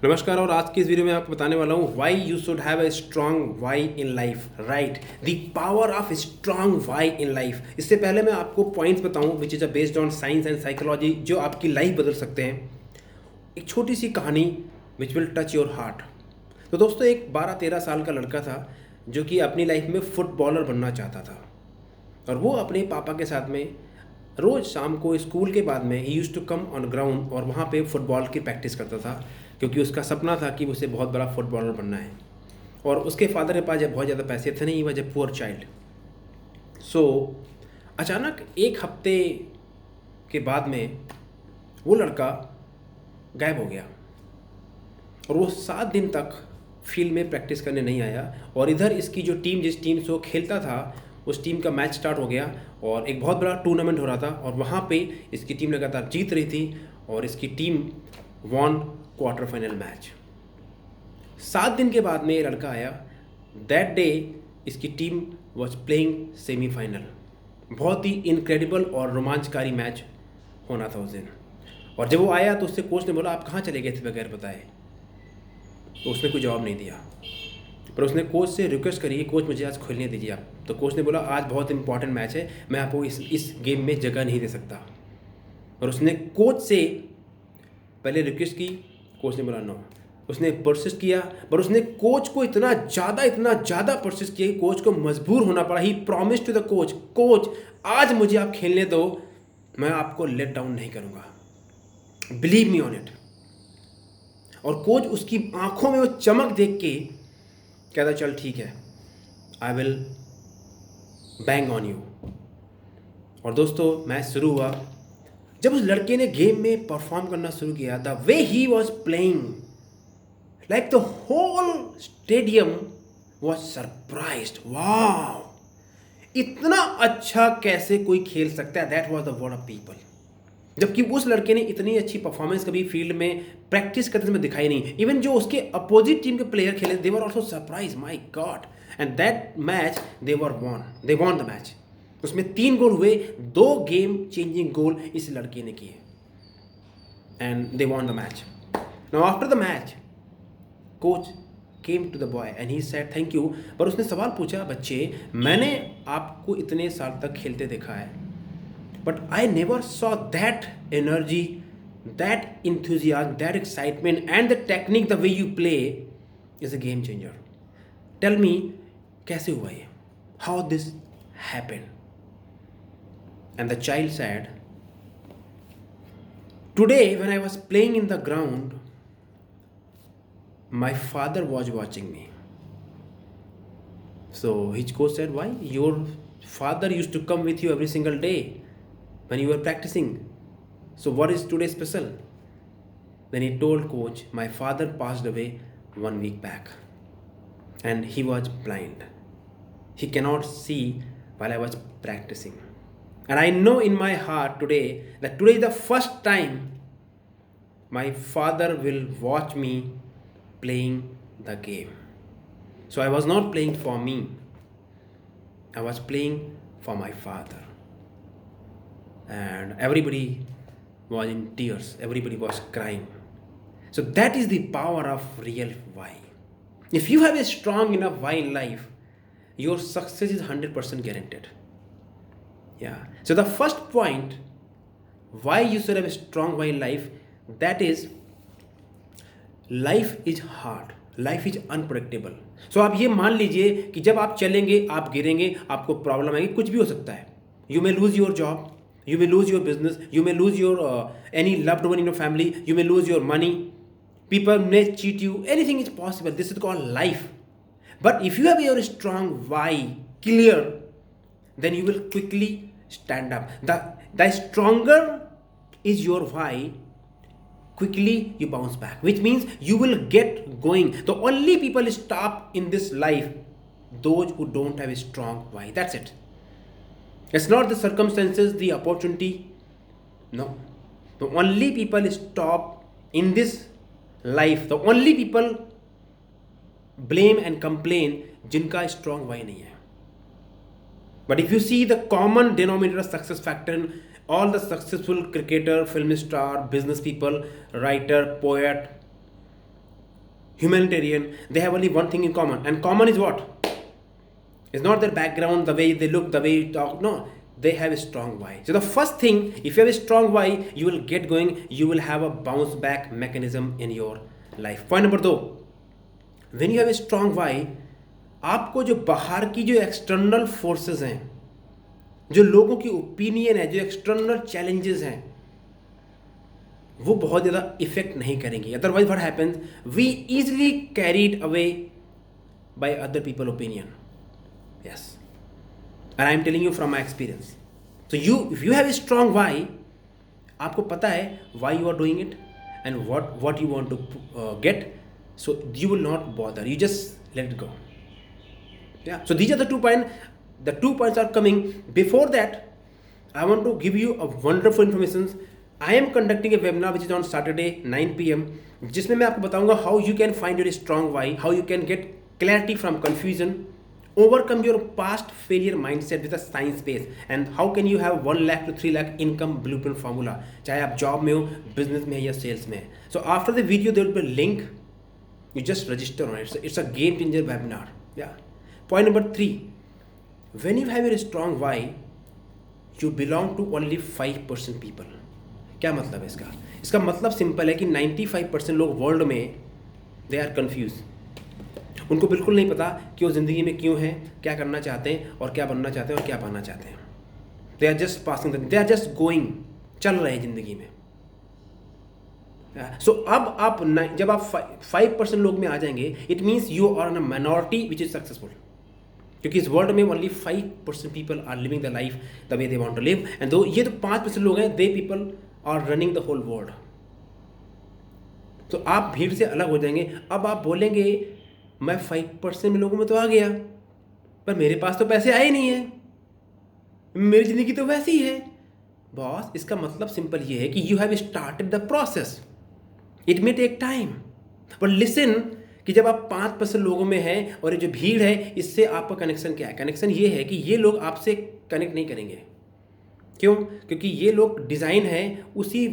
नमस्कार। और आज की इस वीडियो में आपको बताने वाला हूँ why you should have a strong why in life, right? The power of strong why in life. इससे पहले मैं आपको पॉइंट्स बताऊँ which is based on science and psychology जो आपकी लाइफ बदल सकते हैं। एक छोटी सी कहानी which will touch your heart. तो दोस्तों, एक 12-13 साल का लड़का था जो कि अपनी लाइफ में फुटबॉलर बनना चाहता था, और वो अपने पापा के साथ में रोज़ शाम को स्कूल के बाद में he used to come on ground और वहाँ पे फुटबॉल की प्रैक्टिस करता था, क्योंकि उसका सपना था कि उसे बहुत बड़ा फुटबॉलर बनना है। और उसके फादर के पास जब बहुत ज़्यादा पैसे थे नहीं, वह जब पुअर चाइल्ड। सो अचानक एक हफ्ते के बाद में वो लड़का गायब हो गया और वो 7 दिन तक फील्ड में प्रैक्टिस करने नहीं आया। और इधर इसकी जो टीम, जिस टीम से वो खेलता था, उस टीम का मैच स्टार्ट हो गया और एक बहुत बड़ा टूर्नामेंट हो रहा था, और वहाँ पे इसकी टीम लगातार जीत रही थी और इसकी team von quarter final match. 7 दिन के बाद में ये लड़का आया। दैट डे इसकी टीम वॉज प्लेइंग सेमीफाइनल। बहुत ही इनक्रेडिबल और रोमांचकारी मैच होना था उस दिन। और जब वो आया तो उससे कोच ने बोला, आप कहाँ चले गए थे बगैर बताए? तो उसने कोई जवाब नहीं दिया, पर उसने कोच से रिक्वेस्ट करी कि कोच मुझे आज खेलने दीजिए आप। तो कोच ने बोला, आज बहुत इंपॉर्टेंट मैच है, मैं आपको इस गेम में जगह नहीं दे सकता। और उसने कोच से पहले रिक्वेस्ट की, कोच ने बोला नो। उसने परसिस्ट किया, पर उसने कोच को इतना ज़्यादा परसिस्ट किया कि कोच को मजबूर होना पड़ा। He promise to the coach, coach आज मुझे आप खेलने दो, मैं आपको लेट डाउन नहीं करूँगा, बिलीव मी ऑन इट। और कोच उसकी आंखों में वो चमक देख के कहता, चल ठीक है, I will bang on you. और दोस्तों, मैच शुरू हुआ। जब उस लड़के ने गेम में परफॉर्म करना शुरू किया, the way he was playing, like the whole stadium was surprised. Wow, इतना अच्छा कैसे कोई खेल सकता है? That was the word of people. जबकि उस लड़के ने इतनी अच्छी परफॉर्मेंस कभी फील्ड में प्रैक्टिस करते समय दिखाई नहीं। इवन जो उसके अपोजिट टीम के प्लेयर खेले, they were also surprise, my God. And that match they won the match. उसमें 3 गोल हुए, 2 गेम चेंजिंग गोल इस लड़के ने किए, and they won the match. Now after the match, coach came to the boy and he said thank you. पर उसने सवाल पूछा, बच्चे, मैंने आपको इतने साल तक खेलते देखा है, but I never saw that energy, that enthusiasm, that excitement, and the technique, the way you play is a game changer. Tell me, कैसे हुआ ये? How this happened? And the child said, today when I was playing in the ground, my father was watching me. So his coach said, why? Your father used to come with you every single day when you were practicing. So what is today special? Then he told coach, my father passed away 1 week back and he was blind. He cannot see while I was practicing. And I know in my heart today that today is the first time my father will watch me playing the game. So I was not playing for me. I was playing for my father. And everybody was in tears, everybody was crying. So that is the power of real why. If you have a strong enough why in life, your success is 100% guaranteed. Yeah. So the first point, why you should have a strong why in life, that is, life is hard, life is unpredictable. So आप ये मान लीजिए कि जब आप चलेंगे, आप गिरेंगे, आपको प्रॉब्लम आएगी, कुछ भी हो सकता है। You may lose your job, you may lose your business, you may lose your any loved one in your family, you may lose your money, people may cheat you, anything is possible. This is called life. But if you have your strong why clear, then you will quickly stand up. The stronger is your why, quickly you bounce back, which means you will get going. The only people stop in this life, those who don't have a strong why. That's it. It's not the circumstances, the opportunity. No. The only people stop in this life, the only people blame and complain जिनका strong why नहीं है. But if you see the common denominator success factor in all the successful cricketer, film star, business people, writer, poet, humanitarian, they have only one thing in common. And common is what? It's not their background, the way they look, the way you talk. No, they have a strong why. So the first thing, if you have a strong why, you will get going. You will have a bounce back mechanism in your life. Point number 2, when you have a strong why, आपको जो बाहर की जो external forces हैं, जो लोगों की opinion है, जो एक्सटर्नल चैलेंजेस हैं, वो बहुत ज़्यादा इफेक्ट नहीं करेंगी. Otherwise what happens, we easily carried away by other people opinion. Yes, and I am telling you from my experience. So if you have a strong why, आपको पता है why you are doing it and what you want to get, so you will not bother, you just let it go. Yeah, so these are the 2 points. The 2 points are coming. Before that, I want to give you a wonderful information. I am conducting a webinar which is on Saturday 9 p.m. जिसमें मैं आपको बताऊंगा how you can find your strong why, how you can get clarity from confusion, overcome your past failure mindset with a science base, and how can you have 1 lakh to 3 lakh income blueprint formula, चाहे आप job में हो, business में है या sales में है. So after the video there will be a link, you just register on it. It's a game changer webinar. Yeah. Point number 3, when you have a strong why, you belong to only 5% people. क्या मतलब है इसका? इसका मतलब simple है कि 95% लोग world में दे आर कन्फ्यूज. उनको बिल्कुल नहीं पता कि वो ज़िंदगी में क्यों हैं, क्या करना चाहते हैं और क्या बनना चाहते हैं और क्या पाना चाहते हैं. They are just passing, they are just going, चल रहे हैं ज़िंदगी में. सो अब आप जब आप 5% लोग में आ जाएंगे, it means you are in a minority which is successful. क्योंकि इस वर्ल्ड में only 5% people are living the life the way they want to live, and though ये तो 5% लोग हैं, they people are running the whole world. तो आप भीड़ से अलग हो जाएंगे. अब आप बोलेंगे मैं 5% लोगों में तो आ गया, पर मेरे पास तो पैसे आए नहीं है, मेरी जिंदगी तो वैसी ही है. बॉस, इसका मतलब सिंपल ये है कि you have started the process. It may take time, but listen कि जब आप 5% लोगों में हैं और ये जो भीड़ है, इससे आपका कनेक्शन क्या है? कनेक्शन ये है कि ये लोग आपसे कनेक्ट नहीं करेंगे. क्यों? क्योंकि ये लोग डिज़ाइन है उसी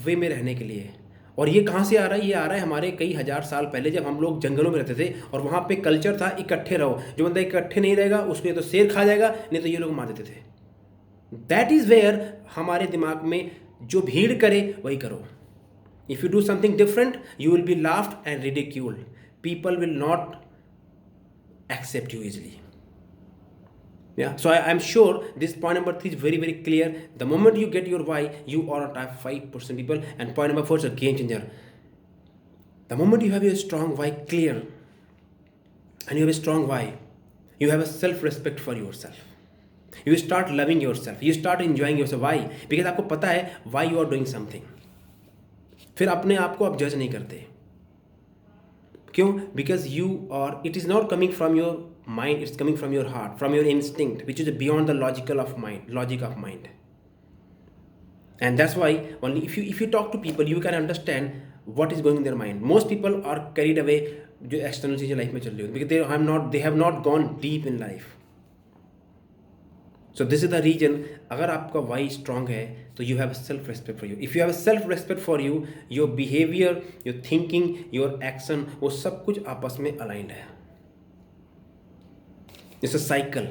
वे में रहने के लिए. और ये कहाँ से आ रहा है? ये आ रहा है हमारे कई हज़ार साल पहले, जब हम लोग जंगलों में रहते थे और वहाँ पे कल्चर था इकट्ठे रहो. जो बंदा इकट्ठे नहीं रहेगा उसको या तो शेर खा जाएगा, नहीं तो ये लोग मार देते थे. दैट इज़ वेयर हमारे दिमाग में जो भीड़ करे वही करो. If you do something different, you will be laughed and ridiculed. People will not accept you easily. Yeah, so I'm sure this point number 3 is very, very clear. The moment you get your why, you are a type 5% people. And point number 4 is a game changer. The moment you have your strong why clear, and you have a strong why, you have a self-respect for yourself. You start loving yourself. You start enjoying yourself. Why? Because आपको पता है why you are doing something. फिर अपने आप को आप जज नहीं करते. क्यों? Because you are, it is not coming from your mind, it's coming from your heart, from your instinct which is beyond the logic of mind. And that's why only if you talk to people, you can understand what is going in their mind. Most people are carried away जो external चीज़ें life में चल रही होती, because they have not gone deep in life. So this is the reason, अगर आपका Y strong है तो you have a self respect for you. If you have a self respect for you, your behavior, your thinking, your action, वो सब कुछ आपस में aligned है. It's a cycle.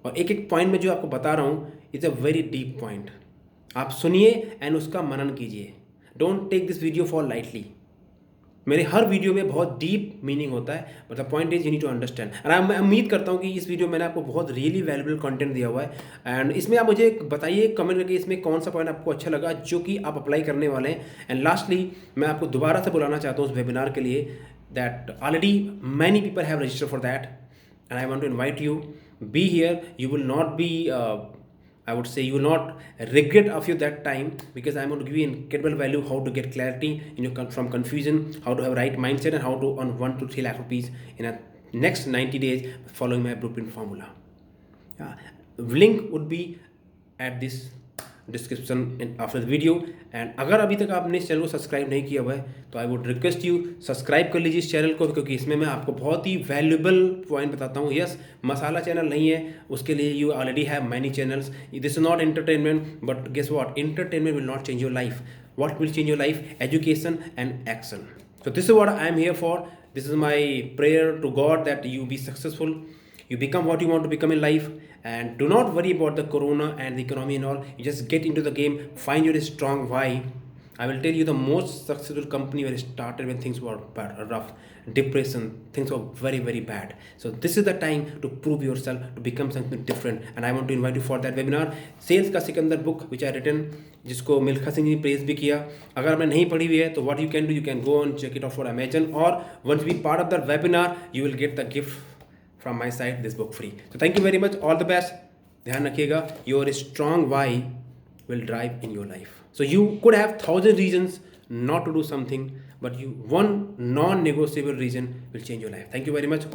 और एक एक पॉइंट में जो आपको बता रहा हूँ, it's a very deep point. आप सुनिए एंड उसका मनन कीजिए. Don't take this video for lightly. मेरे हर वीडियो में बहुत डीप मीनिंग होता है, but the point is you need to understand. And मैं उम्मीद करता हूँ कि इस वीडियो में मैंने आपको बहुत रियली वैल्यूबल कंटेंट दिया हुआ है. एंड इसमें आप मुझे बताइए कमेंट करके इसमें कौन सा पॉइंट आपको अच्छा लगा जो कि आप अप्लाई करने वाले हैं. एंड लास्टली मैं आपको दोबारा से बुलाना चाहता हूँ उस वेबिनार के लिए, that already many people have registered for that and I want to invite you. Be here. You will not be I would say you will not regret of you that time, because I'm going to give you incredible value how to get clarity in your from confusion, how to have right mindset, and how to earn 1 to 3 lakh rupees in a next 90 days following my blueprint formula. Link would be at this description after the video. And अगर अभी तक आपने इस channel को subscribe नहीं किया हुआ है तो I would request you subscribe कर लीजिए इस चैनल को, क्योंकि इसमें मैं आपको बहुत ही वैल्यूबल पॉइंट बताता हूँ. यस, मसाला चैनल नहीं है, उसके लिए you already have many channels. This is not entertainment, but guess what, entertainment will not change your life. What will change your life? Education and action. So this is what I am here for. This is my prayer to God that you be successful, you become what you want to become in life, and do not worry about the corona and the economy and all. You just get into the game, find your strong why. I will tell you the most successful company were started when things were bad, rough, depression, things were very, very bad. So this is the time to prove yourself, to become something different. And I want to invite you for that webinar. Sales का Sikandar book which I written, जिसको मिल्खा सिंह ने praise भी किया. अगर आपने नहीं पढ़ी हुई है तो what you can go and check it out for Amazon, और once be part of the webinar you will get the gift from my side, this book free. तो thank you very much, all the best. ध्यान रखिएगा, your strong why will drive in your life. So you could have 1,000 reasons not to do something, but one non-negotiable reason will change your life. Thank you very much.